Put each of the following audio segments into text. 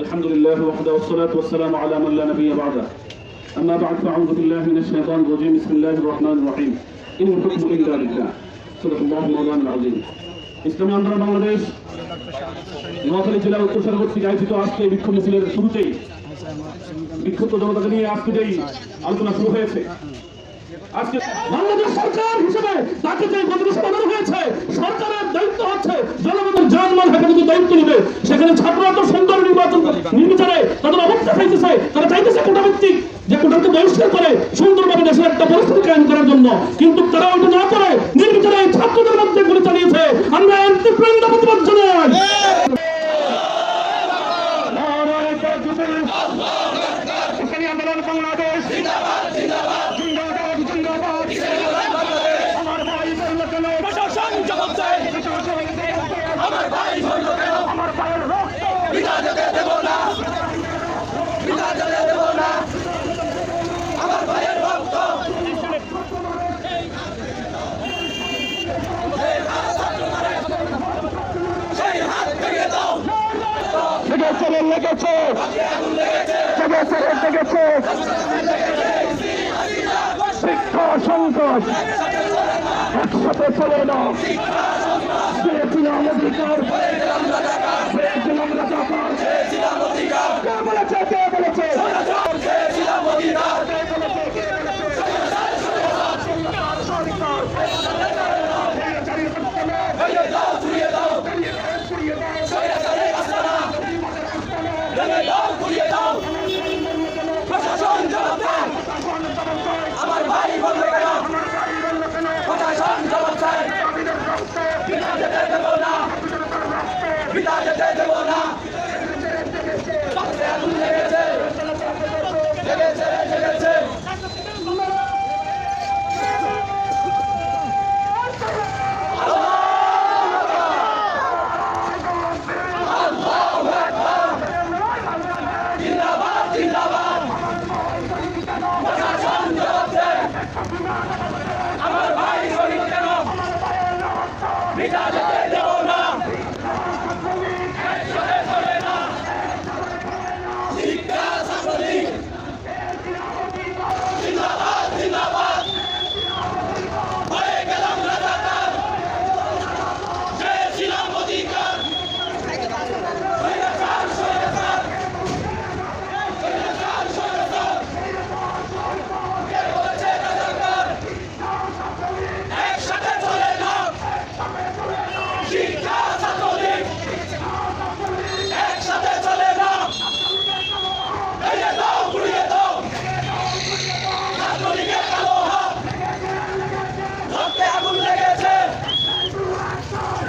الحمد لله وحده والصلاة والسلام على من لا نبي بعده. أما بعد فأعوذ بالله من الشيطان الرجيم. بسم الله الرحمن الرحيم. إن الحكم إلا لله. صدق الله مولانا العظيم. ইসলামী আন্দোলন বাংলাদেশ নোয়াখালী জেলা উত্তর কর্তৃক আয়োজিত আজকে বিক্ষোভ মিছিলের শুরুতেই বিক্ষুব্ধ জনতাকে নিয়ে আজকে যেই আলোচনা শুরু হয়েছে, আজকে বাংলাদেশ সরকার হিসেবে তাকে যে গতিবিধি বানানো হয়েছে, সরকারের দায়িত্ব হচ্ছে জনগণের জানমাল হেফাজতের দায়িত্ব নেবে। সেখানে ছাত্ররা তো সুন্দর নির্বাচন নির্বিচারে তাদের অবস্থা চাইতেছে, তারা চাইতেছে কোটাভিত্তিক যে কোটাকে বহিষ্কার করে সুন্দরভাবে দেশের একটা পরিস্থিতি কায়েম করার জন্য, কিন্তু তারা ওইটা না করে নির্বিচারে ছাত্রদের মধ্যে গুলি চালিয়েছে। আমরা তীব্র প্রতিবাদ জানাই। ইসলামী আন্দোলন বাংলাদেশ জিন্দাবাদ জিন্দাবাদ জিন্দাবাদ জিন্দাবাদ। আমার ভাই বলল কেন প্রশাসন জবাব দেয়, আমার ভাই বলল কেন আমার ভাইয়ের রক্ত বিনা যেতে দেব না, বিনা যেতে দেব না আমার ভাইয়ের রক্ত। সেই হাত ভেঙে দাও। লেগেছে লেগেছে লেগেছে শিক্ষা সংকট একসাথে চলে না। পেয়েছিলাম অধিকার, পেয়েছিলাম রাজাকার, কে বলেছে কে বলেছে পেয়েছিলাম অধিকার, আমার ভাই বলবে কেন প্রশাসন জবাব চায়, বিনা যেতে দেব না, বিনা যেতে দেব না। লেগেছে লেগেছে লেগেছে জিন্দাবাদ জিন্দাবাদ। প্রশাসন জবাব দেয়, আমার ভাই শহীদ কেন বিনা যেতে দেব না, একসাথে চলে না। শিক্ষা ছাত্রলীগ জিন্দাবাদ জিন্দাবাদ। হয়ে গেলাম রাজাকার, চেয়েছিলাম অধিকার, স্বৈরাচার স্বৈরাচার স্বৈরাচার স্বৈরাচার। কে বলেছে রাজাকার একসাথে চলে না। শিক্ষা ছাত্রলীগ একসাথে চলে না। ভেঙে দাও গুড়িয়ে দাও ছাত্রলীগের কালো হাত, রক্তে আগুন লেগেছে।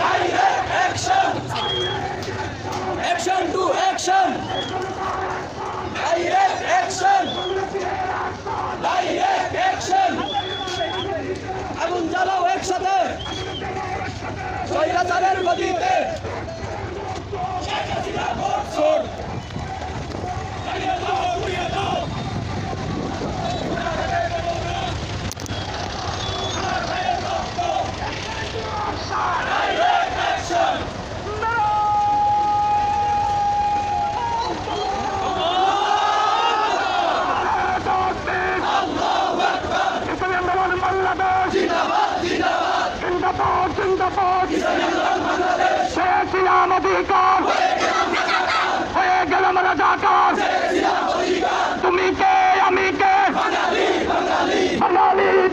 Direct action, action to action, direct action, direct action. আগুন জ্বালাও একসাথে স্বৈরাচারের গতিতে। পেয়েছিলাম অধিকার, হয়ে গেলাম রাজাকার। তুমি কে আমি কে বাঙালি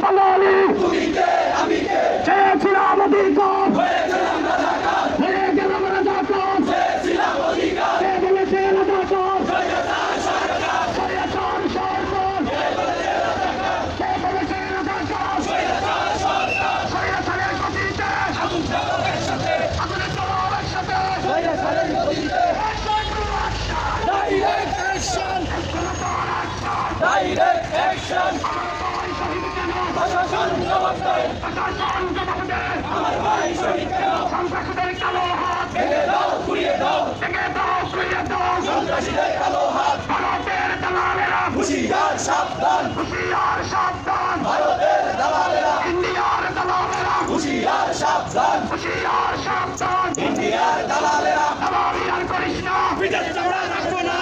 বাঙালি, চেয়েছিলাম অধিকার, হয়ে গেলাম রাজাকার। কে বলেছে রাজাকার স্বৈরাচার সরকার, কে বলেছে রাজাকার স্বৈরাচারের গতিতে। আগুন জ্বালাও একসাথে, আগুনের জ্বালাও একসাথে, স্বৈরাচারের গতিতে। Direct action, direct action. প্রশাসন জবাব দেয়, প্রশাসন জবাব দেয়। আমার ভাই শহীদ কেন সন্ত্রাসীদের কালো হাত, ভেঙে দাও ঘুরিয়ে দাও, ভেঙে দাও ঘুরিয়ে দাও সন্ত্রাসীদের কালো হাত। ভারতের দালালেরা হুঁশিয়ার সাবধান, হুঁশিয়ার সাবধান। ভারতের দালালেরা ইন্ডিয়ার দালালেরা হুঁশিয়ার সাবধান, হুঁশিয়ার সাবধান। ইন্ডিয়ার দালালেরা দালালি আর করিস না, বিদেশ চামড়া রাখবো না,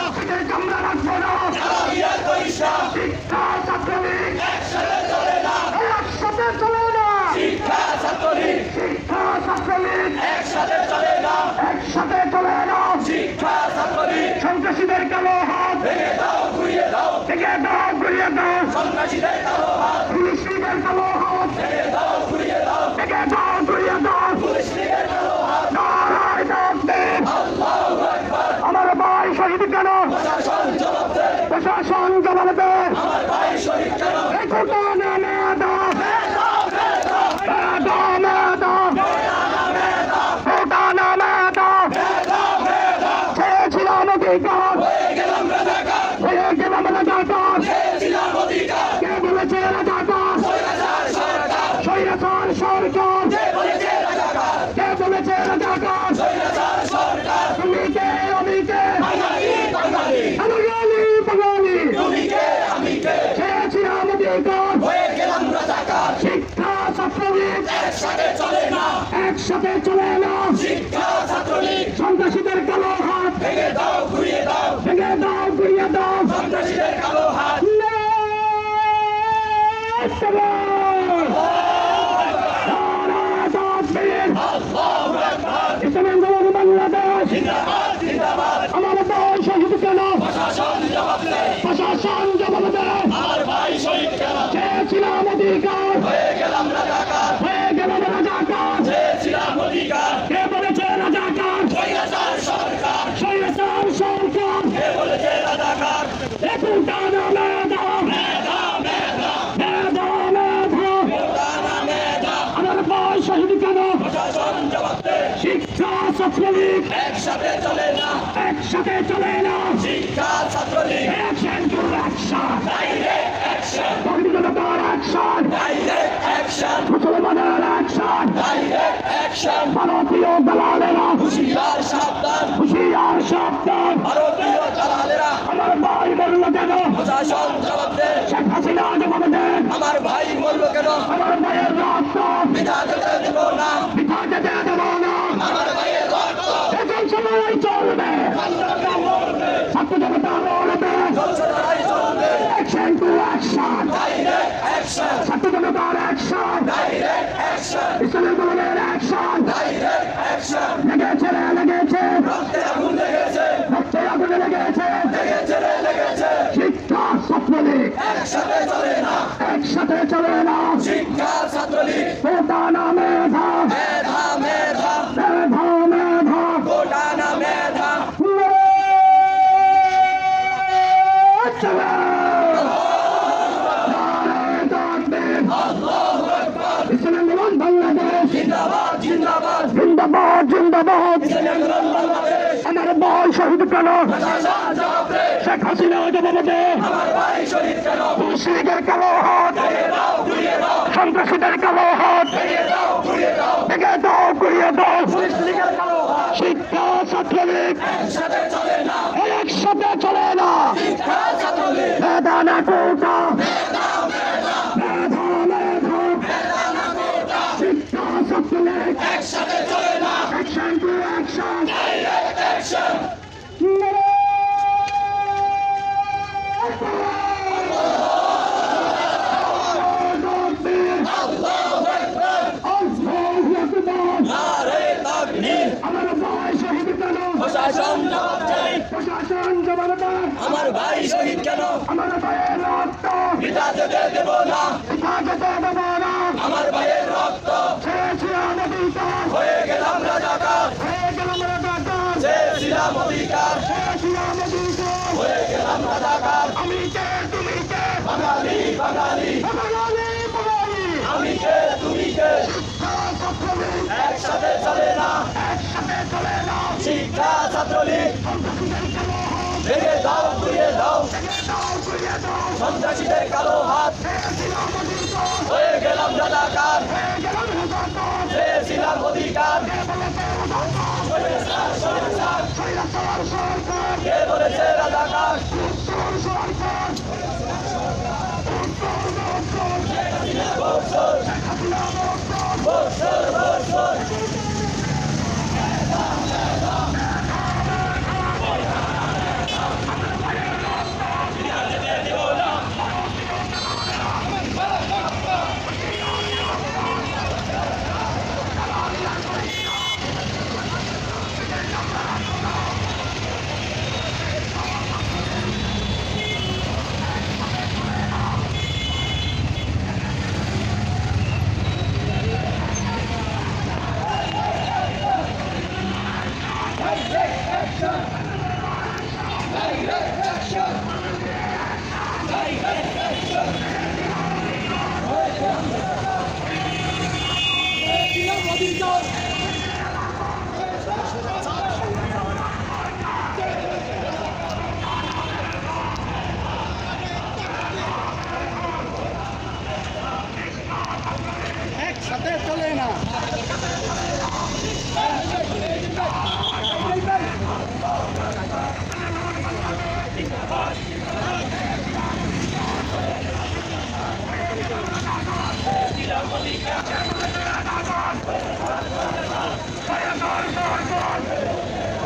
ছাত্রলীগ একসাথে চলে না, একসাথে চলে না। শিক্ষা ছাত্রলীগ সন্ত্রাসীদের কালো হাত ভেঙে দাও, ঘুরিয়ে দাও, ভেঙে দাও, ঘুরিয়ে দাও। সন্ত্রাসীদের কালো হাত, পুলিশ লীগের কালো হাত ভেঙে দাও, ঘুরিয়ে দাও, ভেঙে দাও, ঘুরিয়ে দাও। পুলিশ লীগের কালো হাত নারায় তাকবীর, আল্লাহু আকবার। আমার ভাই শহীদ কেন? প্রশাসন জবাব দে, প্রশাসন জবাব দে। আমার ভাই শহীদ কেন? এই ঘটনা মেধা, মেধা, মেধা, মেধা, মেধা, ঘটনা মেধা, মেধা, মেধা। চেয়েছিলাম অধিকার, হয়ে গেলাম রাজাকার, হয়ে গেলাম রাজাকার। চেয়েছিলাম অধিকার, কে বলেছে রাজাকার? স্বৈরাচার সরকার, স্বৈরাচার সরকার। কে বলেছে রাজাকার? কে বলেছে রাজাকার? স্বৈরাচার সরকার। তুমি কে, আমি কে? বাঙালি, বাঙালি, বাঙালি, বাঙালি। তুমি কে, আমি কে? চেয়েছিলাম অধিকার, হয়ে গেলাম রাজাকার। শিক্ষা ছাত্রলীগ একসাথে চলে না, একসাথে চলে না। শিক্ষা ছাত্রলীগ সন্ত্রাসীদের কালো হাত ভেঙে দাও, ঘুরিয়ে দাও, ভেঙে দাও, ঘুরিয়ে দাও। সন্ত্রাসীদের কালো হাত বাংলাদেশ আমার ভাই শহীদ কেন? প্রশাসন জবাব দে, প্রশাসন জবাব দে। আমার ভাই শহীদ কেন? চেয়েছিলাম অধিকার, হয়ে গেলাম রাজাকার, হয়ে গেলাম রাজাকার। চেয়েছিলাম অধিকার, কে বলেছে রাজাকার? স্বৈরাচার সরকার, স্বৈরাচার সরকার। কে বলেছে রাজাকার? দেখুন টানা মেধা, মেধা, মেধা, মেধা, মেধা, টানা মেধা। আমার ভাই শহীদ কেন? প্রশাসন জবাব দে। শিক্ষা ছাত্রলীগ একসাথে চলে না, একসাথে চলে না। শিক্ষা Chhatra League action to action, direct action, পরিকল্পিতর অ্যাকশন, ডাইরেক্ট অ্যাকশন, মুসলমানের অ্যাকশন, ডাইরেক্ট অ্যাকশন। ভারতীয় দালালেরা হুঁশিয়ার সাবধান, হুঁশিয়ার সাবধান। ভারতীয় দালালেরা আমার ভাই মরল কেন? প্রশাসন জবাব দে। শেখ হাসিনা জবাব দে। আমার ভাই মরল কেন? আমার ভাইয়ের রক্ত বৃথা যেতে দেব না, বৃথা যেতে দেব না। আমার ভাইয়ের রক্ত এখন সময় চলবে, ছাত্র জনতা লড়বে, লড়াই চলবে। Action to action, direct action, ছাত্র জনতার অ্যাকশন, ডাইরেক্ট অ্যাকশন, ইসলামের দলের অ্যাকশন, ডাইরেক্ট অ্যাকশন। লেগেছে রে লেগেছে, রক্তে আগুন লেগেছে, রক্তে আগুন লেগেছে, লেগেছে রে লেগেছে। শিক্ষা ছাত্রলীগ একসাথে চলে না, একসাথে চলে না। শিক্ষা ছাত্রলীগ ঘটনা মেধা, মেধা, মেধা, মেধা, মেধা, ঘটনা মেধা। বাংলাদেশ জিন্দাবাদ, জিন্দাবাদ, জিন্দাবাদ, জিন্দাবাদ। আমার ভাই শহীদ কেন? শেখ হাসিনা জবাব দে। আমার ভাই শহীদ কেন? পুলিশ লীগের কালো হাত ভেঙে দাও, ঘুরিয়ে দাও, সন্ত্রাসীদের কালো হাত ভেঙে দাও, ঘুরিয়ে দাও, ভেঙে দাও, ঘুরিয়ে দাও। পুলিশ লীগের কালো হাত। শিক্ষা ছাত্রলীগ একসাথে চলে না, একসাথে চলে না। শিক্ষা ছাত্রলীগ মেধা না কোটা, মেধা, মেধা, মেধা, মেধা, মেধা না কোটা। শিক্ষা ছাত্রলীগ একসাথে চলে না, action to action, direct action. প্রশাসন জবাব চাই, প্রশাসন জবাব দেয়। আমার ভাই শহীদ কেন? আমার ভাইয়ের রক্ত বৃথা যেতে দেব না, বৃথা যেতে দেব না। আমার ভাইয়ের রক্ত চেয়েছিলাম অধিকার, হয়ে গেলাম রাজাকার, হয়ে গেলাম রাজাকার। চেয়েছিলাম অধিকার, চেয়েছিলাম অধিকার, হয়ে গেলাম রাজাকার। আমি কে, তুমি কে? বাঙালি, বাঙালি, বাঙালি, বাঙালি। আমি কে, তুমি কে? একসাথে চলে না, একসাথে চলে না। শিক্ষা ছাত্রলীগ ভেঙে দাও, ঘুরিয়ে দাও, সন্ত্রাসীদের কালো হাত। হয়ে গেলাম রাজাকার, চেয়েছিলাম অধিকার। কে বলেছে রাজাকার? বৎসর, বৎসর।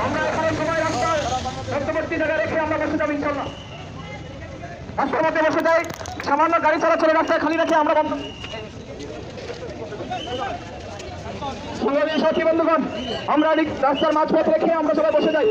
আমরা এখানে সবাই রাস্তার মধ্যবর্তী জায়গায় রেখে আমরা বসে যাবো ইনশাল্লাহ। রাস্তার মধ্যে বসে যাই, সামান্য গাড়ি চলাচলের রাস্তায় খালি রেখে আমরা বন্ধ। সাথী বন্ধুগণ, আমরা রাস্তার মাঝপথ রেখে আমরা সবাই বসে যাই।